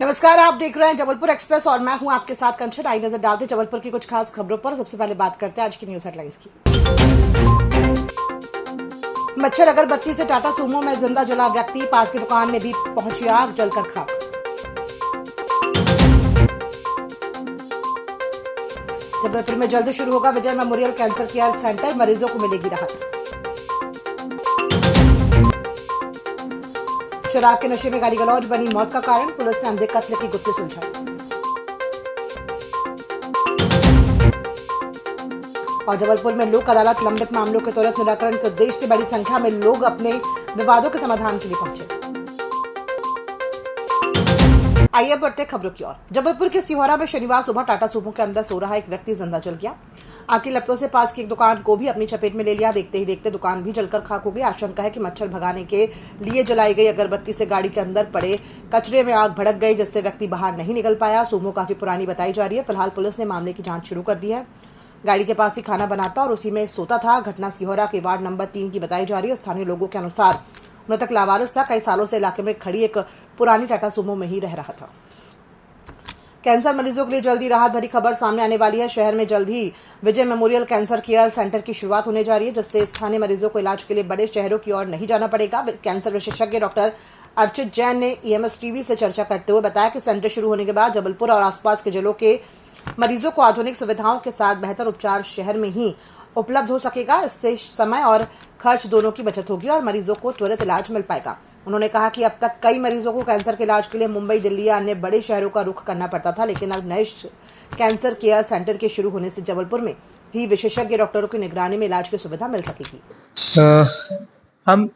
नमस्कार, आप देख रहे हैं जबलपुर एक्सप्रेस और मैं हूं आपके साथ कंचन। आई नजर डालते जबलपुर की कुछ खास खबरों पर। सबसे पहले बात करते हैं आज की न्यूज हेडलाइंस की। मच्छर अगरबत्ती से टाटा सूमो में जिंदा जला व्यक्ति, पास की दुकान में भी पहुंची आग, जलकर खाक। जबलपुर में जल्द शुरू होगा विजय मेमोरियल कैंसर केयर सेंटर, मरीजों को मिलेगी राहत। शराब के नशे में गाली गलौज बनी मौत का कारण, पुलिस ने अंधे कत्ल की गुत्थी सुलझाई। और जबलपुर में लोक अदालत, लंबित मामलों के त्वरित निराकरण के उद्देश्य से बड़ी संख्या में लोग अपने विवादों के समाधान के लिए पहुंचे। आइए बढ़ते खबरों की ओर। जबलपुर के सिहोरा में शनिवार सुबह टाटा सूमो के अंदर सो रहा एक व्यक्ति जिंदा जल गया। आग की लपटों से पास की एक दुकान को भी अपनी चपेट में ले लिया। देखते ही देखते दुकान भी जलकर खाक हो गई। आशंका है कि मच्छर भगाने के लिए जलाई गई अगरबत्ती से गाड़ी के अंदर पड़े कचरे में आग भड़क गई, जिससे व्यक्ति बाहर नहीं निकल पाया। सूमो काफी पुरानी बताई जा रही है। फिलहाल पुलिस ने मामले की जांच शुरू कर दी है। गाड़ी के पास ही खाना बनाता और उसी में सोता था। घटना सिहोरा के वार्ड नंबर 3 की बताई जा रही है। स्थानीय लोगों के अनुसार मृतक लावारिस था। कई सालों से इलाके में खड़ी एक पुरानी टाटा सूमो में ही रह रहा था। कैंसर मरीजों के लिए जल्दी राहत भरी खबर सामने आने वाली है। शहर में जल्द ही विजय मेमोरियल कैंसर केयर सेंटर की शुरुआत होने जा रही है, जिससे स्थानीय मरीजों को इलाज के लिए बड़े शहरों की ओर नहीं जाना पड़ेगा। कैंसर विशेषज्ञ डॉक्टर अर्चित जैन ने EMS टीवी से चर्चा करते हुए बताया कि सेंटर शुरू होने के बाद जबलपुर और आसपास के जिलों के मरीजों को आधुनिक सुविधाओं के साथ बेहतर उपचार शहर में ही उपलब्ध हो सकेगा। इससे समय और खर्च दोनों की बचत होगी और मरीजों को त्वरित इलाज मिल पाएगा। उन्होंने कहा कि अब तक कई मरीजों को कैंसर के इलाज के लिए मुंबई, दिल्ली या अन्य बड़े शहरों का रुख करना पड़ता था, लेकिन अब नए कैंसर केयर सेंटर के शुरू होने से जबलपुर में भी विशेषज्ञ डॉक्टरों की निगरानी में इलाज की सुविधा मिल सकेगी। हम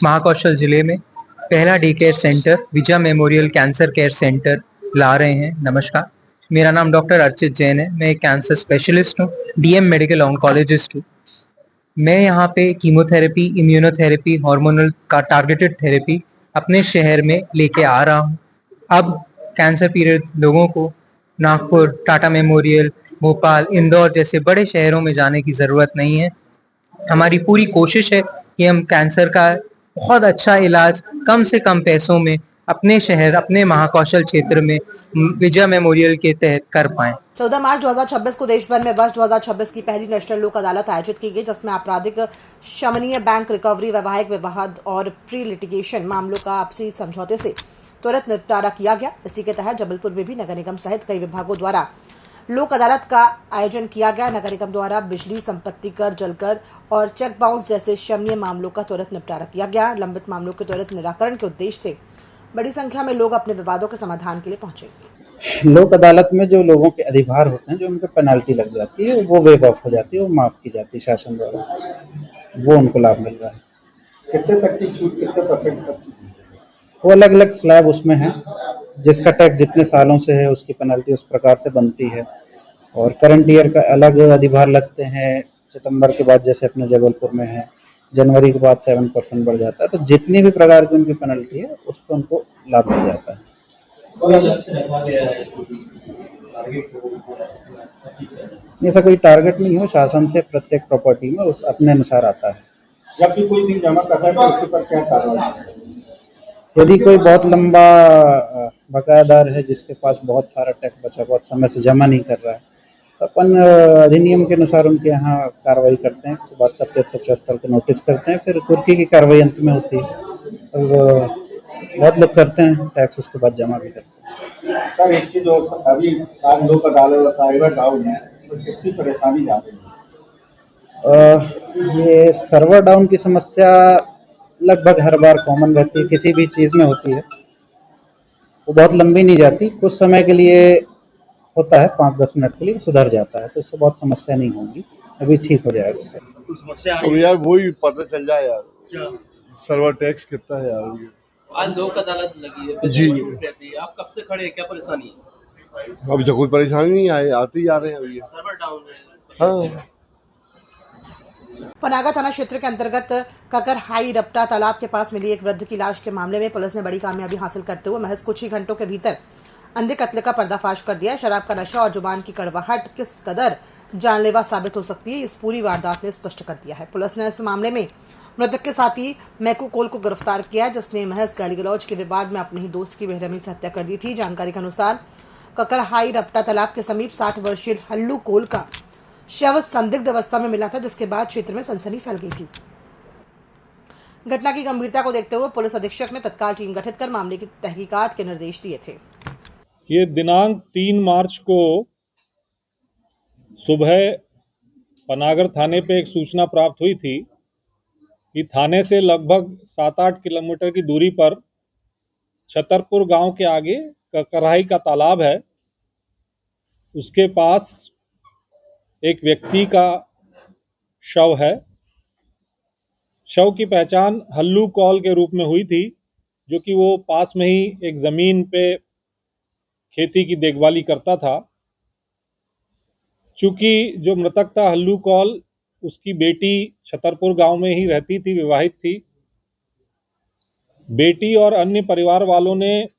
महाकौशल जिले में पहला डे केयर सेंटर विजय मेमोरियल कैंसर केयर सेंटर ला रहे हैं। नमस्कार, मेरा नाम डॉक्टर अर्चित जैन है। मैं एक कैंसर स्पेशलिस्ट हूँ, DM मेडिकल ऑन्कोलॉजिस्ट हूँ। मैं यहाँ पे कीमोथेरेपी, इम्यूनोथेरेपी, हार्मोनल का टारगेटेड थेरेपी अपने शहर में लेके आ रहा हूँ। अब कैंसर पीड़ित लोगों को नागपुर, टाटा मेमोरियल, भोपाल, इंदौर जैसे बड़े शहरों में जाने की ज़रूरत नहीं है। हमारी पूरी कोशिश है कि हम कैंसर का बहुत अच्छा इलाज कम से कम पैसों में अपने शहर, अपने महाकौशल क्षेत्र में विजय मेमोरियल के तहत कर पाएं। 14 मार्च 2026 को देश भर में वर्ष 2026 की पहली नेशनल लोक अदालत आयोजित की गई, जिसमें आपराधिक, शमनीय, बैंक रिकवरी, वैवाहिक विवाद और प्री लिटिगेशन मामलों का आपसी समझौते से त्वरित निपटारा किया गया। इसी के तहत जबलपुर में भी नगर निगम सहित कई विभागों द्वारा लोक अदालत का आयोजन किया गया। नगर निगम द्वारा बिजली, संपत्ति कर, जलकर और चेक बाउंस जैसे शमनीय मामलों का त्वरित निपटारा किया गया। लंबित मामलों के त्वरित निराकरण के उद्देश्य से बड़ी संख्या में लोग अपने विवादों के समाधान के लिए पहुंचे। लोक अदालत में जो लोगों के अधिभार होते हैं, जो उनको पेनल्टी लग जाती है, वो वेव ऑफ हो जाती है, वो माफ की जाती है शासन द्वारा, वो उनको लाभ मिल रहा है। कितने तक की छूट, कितने परसेंट तक? वो अलग अलग स्लैब उसमें है, जिसका टैक्स जितने सालों से है उसकी पेनल्टी उस प्रकार से बनती है। और करंट ईयर का अलग अधिभार लगते हैं। सितंबर के बाद जैसे अपने जबलपुर में है, जनवरी के बाद 7% बढ़ जाता है। तो जितनी भी प्रकार की उनकी पेनल्टी है उस पर उनको लाभ मिल जाता है। ऐसा कोई टारगेट नहीं हो, शासन से प्रत्येक प्रॉपर्टी में उस अपने अनुसार आता है। जब भी कोई बिल जमा करता है तो उसके ऊपर क्या कार्रवाई? यदि कोई बहुत लंबा बकायादार है, जिसके पास बहुत सारा टैक्स बचा, बहुत समय से जमा नहीं कर रहा है, तो अपन अधिनियम के अनुसार उनके यहाँ कार्रवाई करते हैं। 72, 73, 74 को नोटिस करते हैं, फिर कुर्की की कार्रवाई अंत में होती है। और बहुत लोग करते हैं टैक्स, उसके बाद जमा भी करते हैं। सर एक चीज और, अभी लोक अदालत साइबर डाउन है, इसमें कितनी परेशानी जा रही है? ये सर्वर डाउन की समस्या लगभग हर बार कॉमन रहती है, किसी भी चीज़ में होती है। वो बहुत लंबी नहीं जाती, कुछ समय के लिए होता है, 5-10 मिनट के लिए सुधर जाता है, तो इससे बहुत समस्या नहीं होगी, अभी ठीक हो जाएगा सर। कुछ समस्या तो यार वही पता चल जाए यार, क्या सर्वर टैक्स कितना है यार। आज लोक अदालत लगी है, जी छूट रहती है, आप कब से खड़े हैं, क्या परेशानी है? अभी तो कोई परेशानी नहीं आए, आते ही जा रहे हैं अभी। सर्वर डाउन है। हाँ, पनागा थाना क्षेत्र के अंतर्गत ककर हाई रपटा तालाब के पास मिली एक वृद्ध की लाश के मामले में पुलिस ने बड़ी कामयाबी हासिल करते हुए महज कुछ ही घंटों के भीतर अंधे कत्ल का पर्दाफाश कर दिया। शराब का नशा और जुबान की कड़वाहट किस कदर जानलेवा साबित हो सकती है, इस पूरी वारदात ने स्पष्ट कर दिया है। पुलिस ने इस मामले में मृतक के साथी मैकू कोल को गिरफ्तार किया, जिसने महज गाली गलौज के विवाद में अपने ही दोस्त की बेरहमी से हत्या कर दी थी। जानकारी के अनुसार ककरहाई रपटा तालाब के समीप 60 वर्षीय हल्लू कोल का शव संदिग्ध अवस्था में मिला था, जिसके बाद क्षेत्र में सनसनी फैल गई थी। घटना की गंभीरता को देखते हुए पुलिस अधीक्षक ने तत्काल टीम गठित कर मामले की तहकीकात के निर्देश दिए थे। ये दिनांक 3 मार्च को सुबह पनागर थाने पे एक सूचना प्राप्त हुई थी कि थाने से लगभग 7-8 किलोमीटर की दूरी पर छतरपुर गांव के आगे ककरहाई का तालाब है, उसके पास एक व्यक्ति का शव है। शव की पहचान हल्लू कौल के रूप में हुई थी, जो कि वो पास में ही एक ज़मीन पे खेती की देखभाली करता था। चूँकि जो मृतक था हल्लू कौल, उसकी बेटी छतरपुर गांव में ही रहती थी, विवाहित थी। बेटी और अन्य परिवार वालों ने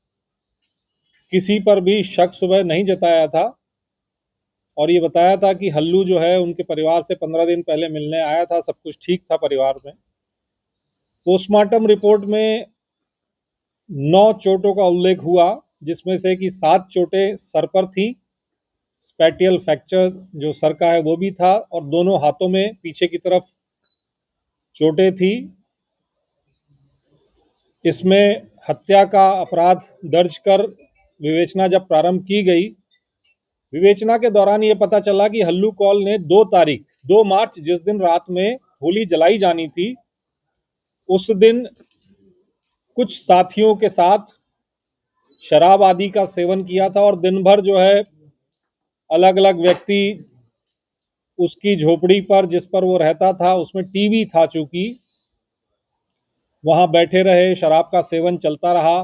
किसी पर भी शक सुबह नहीं जताया था और ये बताया था कि हल्लू जो है उनके परिवार से 15 दिन पहले मिलने आया था, सब कुछ ठीक था परिवार में। पोस्टमार्टम रिपोर्ट में 9 चोटों का उल्लेख हुआ, जिसमें से कि 7 चोटें सर पर थीं, स्पैटियल फ्रैक्चर जो सर का है वो भी था, और दोनों हाथों में पीछे की तरफ चोटें थी। इसमें हत्या का अपराध दर्ज कर विवेचना जब प्रारंभ की गई, विवेचना के दौरान ये पता चला कि हल्लू कौल ने 2 मार्च जिस दिन रात में होली जलाई जानी थी, उस दिन कुछ साथियों के साथ शराब आदि का सेवन किया था और दिन भर जो है अलग अलग व्यक्ति उसकी झोपड़ी पर जिस पर वो रहता था उसमें टीवी था, चूंकि वहां बैठे रहे, शराब का सेवन चलता रहा।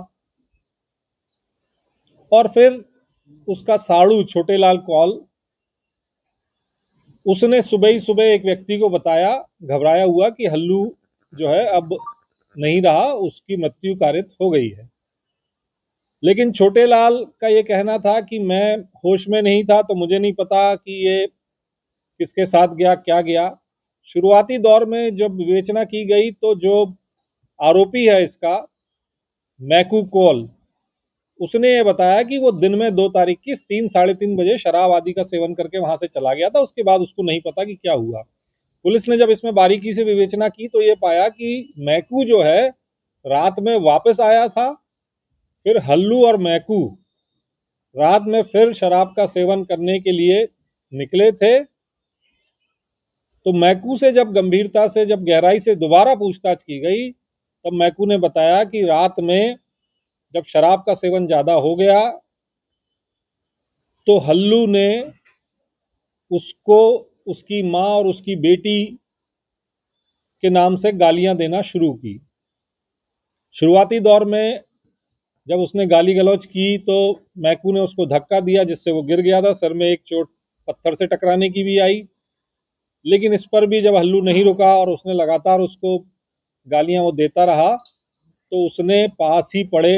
और फिर उसका साड़ू छोटेलाल कौल, उसने सुबह ही सुबह एक व्यक्ति को बताया घबराया हुआ कि हल्लू जो है अब नहीं रहा, उसकी मृत्यु कारित हो गई है। लेकिन छोटेलाल का ये कहना था कि मैं होश में नहीं था, तो मुझे नहीं पता कि ये किसके साथ गया, क्या गया। शुरुआती दौर में जब विवेचना की गई तो जो आरोपी है इसका, मैकू कौल, उसने ये बताया कि वो दिन में 2 तारीख की 3-3:30 बजे शराब आदि का सेवन करके वहां से चला गया था। उसके बाद उसको नहीं पता कि क्या हुआ। पुलिस ने जब इसमें बारीकी से विवेचना की तो ये पाया कि मैकू जो है रात में वापस आया था, फिर हल्लू और मैकू रात में फिर शराब का सेवन करने के लिए निकले थे। तो मैकू से जब गंभीरता से, जब गहराई से दोबारा पूछताछ की गई, तब मैकू ने बताया कि रात में जब शराब का सेवन ज़्यादा हो गया तो हल्लू ने उसको उसकी माँ और उसकी बेटी के नाम से गालियां देना शुरू की। शुरुआती दौर में जब उसने गाली गलौज की तो मैकू ने उसको धक्का दिया, जिससे वो गिर गया था। सर में एक चोट पत्थर से टकराने की भी आई, लेकिन इस पर भी जब हल्लू नहीं रुका और उसने लगातार उसको गालियां वो देता रहा, तो उसने पास ही पड़े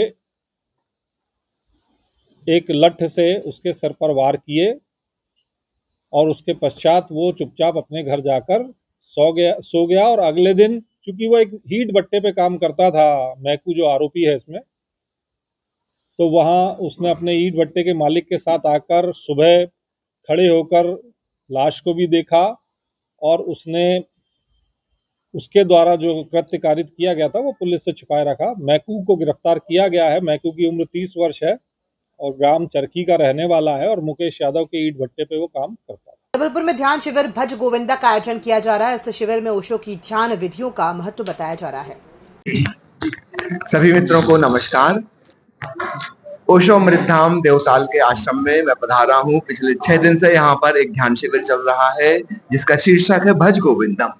एक लठ से उसके सर पर वार किए और उसके पश्चात वो चुपचाप अपने घर जाकर सो गया। और अगले दिन, चूंकि वो एक हीट भट्टे पे काम करता था, मैकू जो आरोपी है इसमें, तो वहाँ उसने अपने ईंट भट्टे के मालिक के साथ आकर सुबह खड़े होकर लाश को भी देखा और उसने उसके द्वारा जो कृत्य कारित किया गया था वो पुलिस से छुपाए रखा। मैकू को गिरफ्तार किया गया है। मैकू की उम्र 30 वर्ष है और ग्राम चरखी का रहने वाला है और मुकेश यादव के ईंट भट्टे पे वो काम करता है। जबलपुर में ध्यान शिविर भज गोविंदा का आयोजन किया जा रहा है। इस शिविर में ओशो की ध्यान विधियों का महत्व बताया जा रहा है। सभी मित्रों को नमस्कार। ओशो अमृतधाम देवताल के आश्रम में मैं पधारा हूँ। पिछले 6 दिन से यहाँ पर एक ध्यान शिविर चल रहा है जिसका शीर्षक है भज गोविंदम।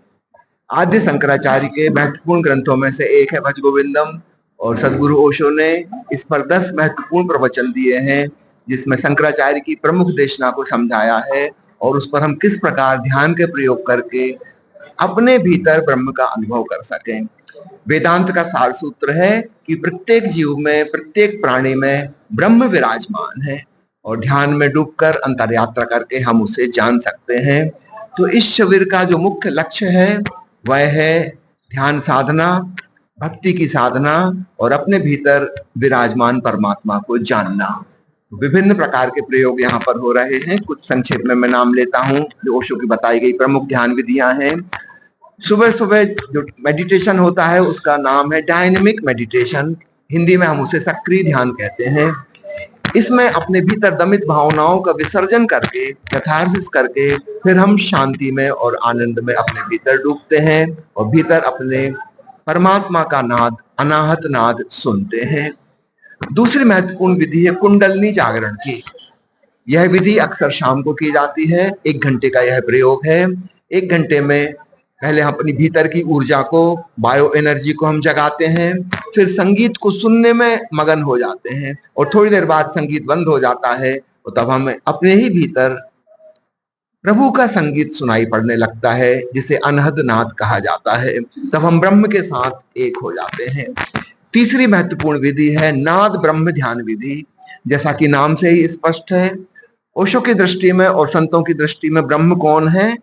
आद्य शंकराचार्य के महत्वपूर्ण ग्रंथों में से एक है भज गोविंदम और सदगुरु ओशो ने इस पर 10 महत्वपूर्ण प्रवचन दिए हैं, जिसमें शंकराचार्य की प्रमुख देशना को समझाया है और उस पर हम किस प्रकार ध्यान के प्रयोग करके अपने भीतर ब्रह्म का अनुभव कर सकें। वेदांत का सार सूत्र है कि प्रत्येक जीव में, प्रत्येक प्राणी में ब्रह्म विराजमान है और ध्यान में डूबकर अंतर यात्रा करके हम उसे जान सकते हैं। तो इस शिविर का जो मुख्य लक्ष्य है वह है ध्यान साधना, भक्ति की साधना और अपने भीतर विराजमान परमात्मा को जानना। विभिन्न प्रकार के प्रयोग यहाँ पर हो रहे हैं। कुछ संक्षेप में मैं नाम लेता हूँ जो ओशो की बताई गई प्रमुख ध्यान विधियां हैं। सुबह सुबह जो मेडिटेशन होता है उसका नाम है डायनेमिक मेडिटेशन, हिंदी में हम उसे सक्रिय ध्यान कहते हैं। इसमें अपने भीतर दमित भावनाओं का विसर्जन करके, कैथारसिस करके फिर हम शांति में और आनंद में अपने भीतर डूबते हैं और भीतर अपने परमात्मा का नाद, अनाहत नाद सुनते हैं। दूसरी महत्वपूर्ण विधि है कुंडलनी जागरण की। यह विधि अक्सर शाम को की जाती है। 1 घंटे का यह प्रयोग है। 1 घंटे में पहले हम अपनी भीतर की ऊर्जा को, बायो एनर्जी को हम जगाते हैं, फिर संगीत को सुनने में मगन हो जाते हैं और थोड़ी देर बाद संगीत बंद हो जाता है और तब हमें अपने ही भीतर प्रभु का संगीत सुनाई पड़ने लगता है जिसे अनहद नाद कहा जाता है। तब हम ब्रह्म के साथ एक हो जाते हैं। तीसरी महत्वपूर्ण विधि है नाद ब्रह्म ध्यान विधि। जैसा कि नाम से ही स्पष्ट है, ओशो की दृष्टि में और संतों की दृष्टि में ब्रह्म कौन है?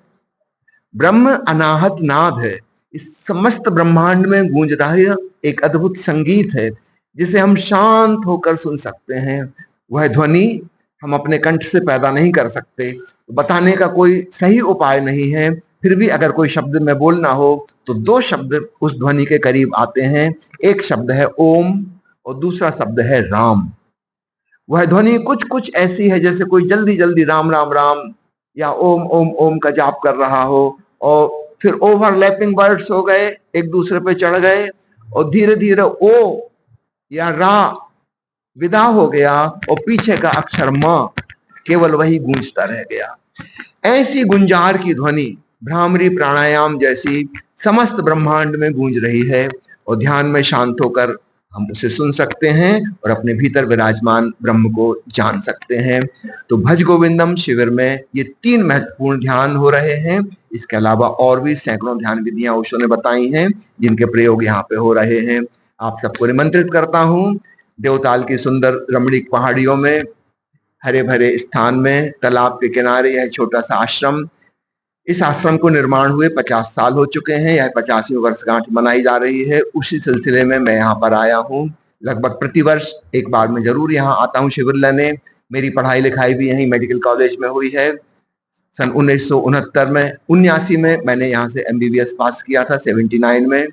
ब्रह्म अनाहत नाद है। इस समस्त ब्रह्मांड में गूंज रहा एक अद्भुत संगीत है जिसे हम शांत होकर सुन सकते हैं। वह ध्वनि हम अपने कंठ से पैदा नहीं कर सकते, बताने का कोई सही उपाय नहीं है। फिर भी अगर कोई शब्द में बोलना हो तो 2 शब्द उस ध्वनि के करीब आते हैं। एक शब्द है ओम और दूसरा शब्द है राम। वह ध्वनि कुछ कुछ ऐसी है जैसे कोई जल्दी जल्दी राम राम राम या ओम ओम ओम का जाप कर रहा हो और फिर ओवरलैपिंग वर्ड्स हो गए, एक दूसरे पे चढ़ गए और धीरे धीरे ओ या रा विदा हो गया और पीछे का अक्षर म केवल वही गूंजता रह गया। ऐसी गुंजार की ध्वनि भ्रामरी प्राणायाम जैसी समस्त ब्रह्मांड में गूंज रही है और ध्यान में शांत होकर हम उसे सुन सकते हैं और अपने भीतर विराजमान ब्रह्म को जान सकते हैं। तो भज गोविंदम शिविर में ये 3 महत्वपूर्ण ध्यान हो रहे हैं। इसके अलावा और भी सैकड़ों ध्यान विधियां ओशो ने बताई हैं जिनके प्रयोग यहाँ पे हो रहे हैं। आप सबको निमंत्रित करता हूँ देवताल की सुंदर रमणीक पहाड़ियों में, हरे भरे स्थान में, तालाब के किनारे यह छोटा सा आश्रम। इस आश्रम को निर्माण हुए 50 साल हो चुके हैं। यह 50वीं वर्षगांठ मनाई जा रही है। उसी सिलसिले में मैं यहाँ पर आया हूँ। लगभग प्रतिवर्ष एक बार मैं जरूर यहाँ आता हूँ शिविर लेने। मेरी पढ़ाई लिखाई भी यहीं मेडिकल कॉलेज में हुई है। सन 1969 में 79 में मैंने यहाँ से MBBS पास किया था, 79 में।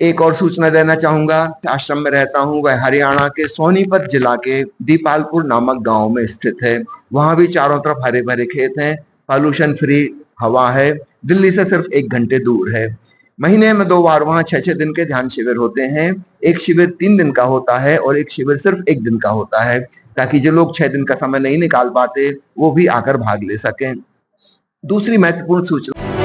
एक और सूचना देना चाहूंगा, आश्रम में रहता हूँ वह हरियाणा के सोनीपत जिला के दीपालपुर नामक गांव में स्थित है। वहां भी चारों तरफ हरे भरे खेत हैं, पॉल्यूशन फ्री हवा है, दिल्ली से सिर्फ 1 घंटे दूर है। महीने में 2 बार वहां 6-6 दिन के ध्यान शिविर होते हैं। एक शिविर 3 दिन का होता है और एक शिविर सिर्फ 1 दिन का होता है, ताकि जो लोग 6 दिन का समय नहीं निकाल पाते वो भी आकर भाग ले सकें। दूसरी महत्वपूर्ण सूचना